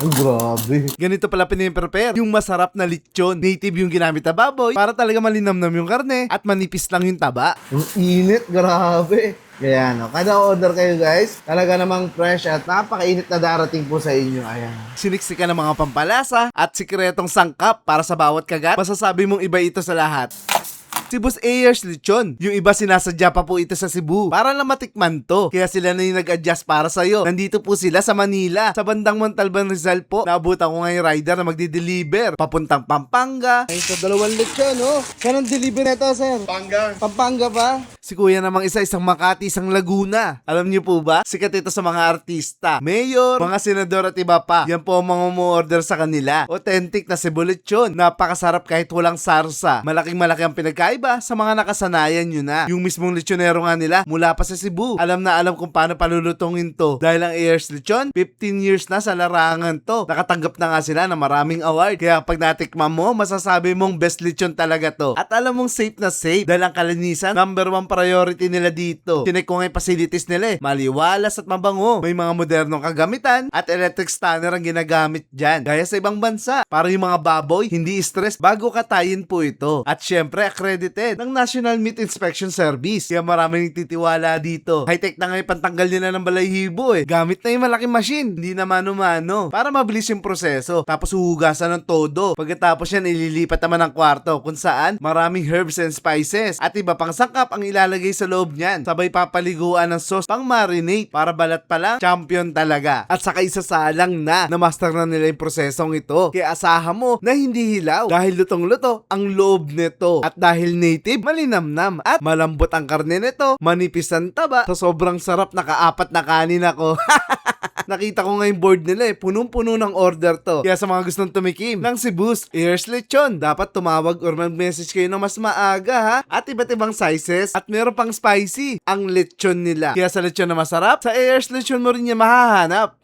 Grabe. Ganito pala piniprepare yung masarap na lechon. Native yung ginamit na baboy para talaga malinamnam yung karne at manipis lang yung taba. Ang init, grabe. Kaya no, kada order kayo guys, talaga namang fresh at napakainit na darating po sa inyo. Ayan. Siniksikan ng mga pampalasa at sikretong sangkap para sa bawat kagat. Masasabi mong iba ito sa lahat. Cebu's Ayers Lechon. Yung iba sinasadya pa po ito sa Cebu para lang matikman to. Kaya sila na yung nag-adjust para sa'yo. Nandito po sila sa Manila. Sa bandang Montalban Rizal po. Naabutan ko ngayong rider na magdi-deliver. Papuntang Pampanga. Ay, sa 2 lechon, no? Saan ang deliver nito, sir? Pampanga pa? Si kuya namang isang Makati, isang Laguna. Alam niyo po ba? Sikat ito sa mga artista, mayor, mga senador at iba pa. Yan po ang mga umu-order sa kanila. Authentic na Cebu Lechon. Napakasarap kahit walang sarsa. Malaking-malaki ang pinagkaiba sa mga nakasanayan nyo na. Yung mismong lechonero nga nila mula pa sa Cebu. Alam na alam kung paano palulutongin to. Dahil ang Ayers Lechon, 15 years na sa larangan to. Nakatanggap na nga sila ng maraming award. Kaya pag natikman mo, masasabi mong best lechon talaga to. At alam mong safe na safe. Dahil ang kalinisan, number 1 priority nila dito. Tinek ko nga yung facilities nila eh. Maliwalas at mabango. May mga modernong kagamitan at electric stunner ang ginagamit dyan. Gaya sa ibang bansa. Para yung mga baboy, hindi stress bago katayin po ito. At syempre, accredited ng National Meat Inspection Service. Kaya maraming titiwala dito. High-tech na nga yung pantanggal nila ng balahibo eh. Gamit na yung malaking machine. Hindi na mano-mano. Para mabilis yung proseso. Tapos huhugasan ng todo. Pagkatapos yan, ililipat naman ng kwarto kung saan maraming herbs and spices. At iba pang sangkap ang ilalagay sa loob niyan. Sabay papaliguan ng sauce pang marinate. Para balat pa lang, champion talaga. At saka isasalang na master na nila yung prosesong ito. Kaya asahan mo na hindi hilaw. Dahil lutong-luto ang loob nito. At dahil native, malinamnam at malambot ang karne nito, manipis ang taba, sa sobrang sarap naka-4 na kanin ako. Nakita ko nga yung board nila eh, punong-puno ng order to. Kaya sa mga gustong tumikim ng Cebu's Ayers Lechon, dapat tumawag or mag-message kayo ng mas maaga ha. At iba't ibang sizes at meron pang spicy ang lechon nila. Kaya sa lechon na masarap, sa Ayers Lechon mo rin niya mahahanap.